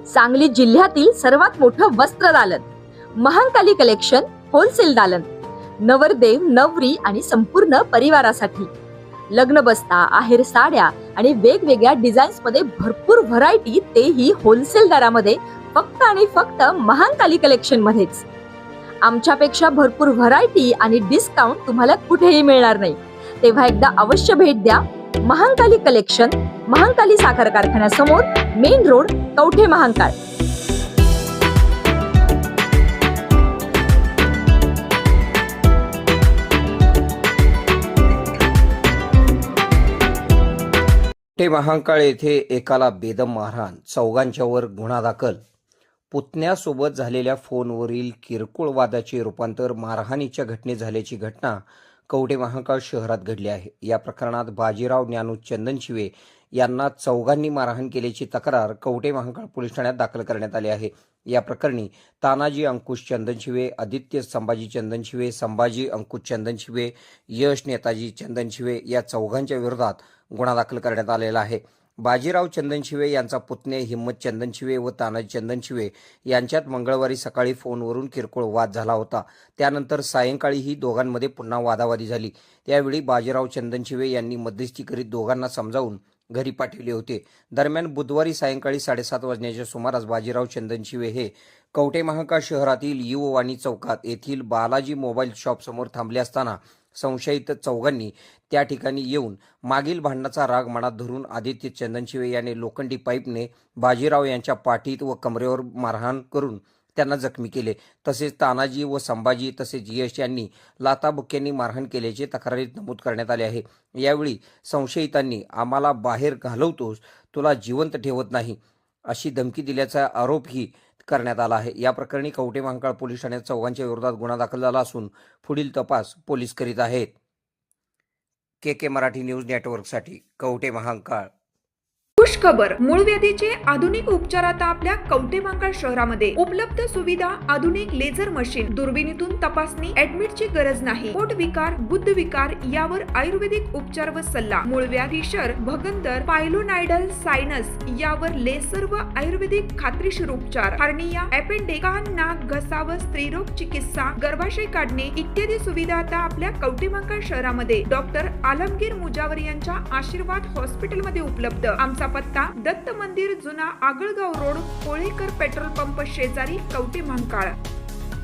सांगली जिल्ह्यातील सर्वात मोठं वस्त्र दालन, महांकाली कलेक्शन होलसेल दालन, नवरदेव नवरी आणि संपूर्ण परिवारासाठी लग्न बस्ता, आहेर साड्या आणि वेगवेगळ्या डिझाईन्स मध्ये भरपूर व्हरायटी, तेही होलसेल दरामध्ये, फक्त आणि फक्त महांकाली कलेक्शन मध्येच. आमच्यापेक्षा भरपूर व्हरायटी आणि डिस्काउंट तुम्हाला कुठेही मिळणार नाही. तेव्हा एकदा अवश्य भेट द्या. महांकाली कलेक्शन, महांकाली साखर कारखान्यासमोर, मेन रोड, कवठे महांकाळ. कवठे महांकाळ येथे एकाला बेदम मारहाण, चौघांच्यावर गुन्हा दाखल. पुतण्यासोबत झालेल्या फोनवरील किरकोळ वादाचे रूपांतर मारहाणीच्या घटनेत झाल्याची घटना कवठे महांकाळ शहरात घडली आहे. या प्रकरणात बाजीराव ज्ञानू चंदनशिवे यांना चौघांनी मारहाण केल्याची तक्रार कवठे महांकाळ पोलीस ठाण्यात दाखल करण्यात आली आहे. या प्रकरणी तानाजी अंकुश चंदनशिवे, आदित्य संभाजी चंदनशिवे, संभाजी अंकुश चंदनशिवे, यश नेताजी चंदनशिवे या चौघांच्या विरोधात गुन्हा दाखल करण्यात आलेला आहे. बाजीराव चंदनशिवे यांचा पुतणे हिम्मत चंदनशिवे व तानाजी चंदनशिवे यांच्यात मंगळवारी सकाळी फोनवरून किरकोळ वाद झाला होता. त्यानंतर सायंकाळीही दोघांमध्ये पुन्हा वादावादी झाली. त्यावेळी बाजीराव चंदनशिवे यांनी मध्यस्थी करीत दोघांना समजावून घरी पाठविले होते. दरम्यान बुधवारी सायंकाळी 7:30 वाजण्याच्या सुमारास बाजीराव चंदनशिवे हे कवठे महांकाळ शहरातील युववाणी चौकात येथील बालाजी मोबाईल शॉप समोर थांबले असताना संशयित चौघांनी त्या ठिकाणी येऊन मागील भांडणाचा राग मनात धरून आदित्य चंदनशिवे याने लोखंडी पाईपने बाजीराव यांच्या पाठीत व कमरेवर मारहाण करून त्यांना जखमी केले. तसेच तानाजी व संभाजी तसेच यश यांनी लाथाबुक्क्यांनी मारहाण केल्याचे तक्रारीत नमूद करण्यात आले आहे. यावेळी संशयितांनी आम्हाला बाहेर घालवतोस, तुला जिवंत ठेवत नाही अशी धमकी दिल्याचा आरोपही करण्यात आला आहे. या प्रकरणी कवठे महांकाळ पोलीस ठाण्यात चौघांच्या विरोधात गुन्हा दाखल झाला असून पुढील तपास पोलीस करीत आहेत. के मराठी न्यूज नेटवर्कसाठी कवठे महांकाळ. खुश खबर, मूळ व्याधीचे आधुनिक उपचार आता आपल्या कवठे महांकाळ शहरामध्ये उपलब्ध. सुविधा, आधुनिक लेझर मशीन, दुर्बिणीतून तपासणी, ऍडमिटची गरज नाही. पोट विकार, बुद्ध विकार यावर आयुर्वेदिक उपचार व सल्ला. मूळव्याध, फिशर, भगंदर, पायलोनायडल, सायनस यावर लेसर व आयुर्वेदिक खात्रीशीर उपचार. हार्निया, अपेंडिक्स, कान, नाक, घसा व स्त्रीरोग चिकित्सा, गर्भाशय काढणे इत्यादी सुविधा आता आपल्या कवठे महांकाळ शहरामध्ये डॉक्टर आलमगीर मुजावर यांच्या आशीर्वाद हॉस्पिटलमध्ये उपलब्ध. आमचा पत्ता दत्त मंदिर, जुना Agalgaon road, Kolekar petrol pump शेजारी, कवठे महांकाळ.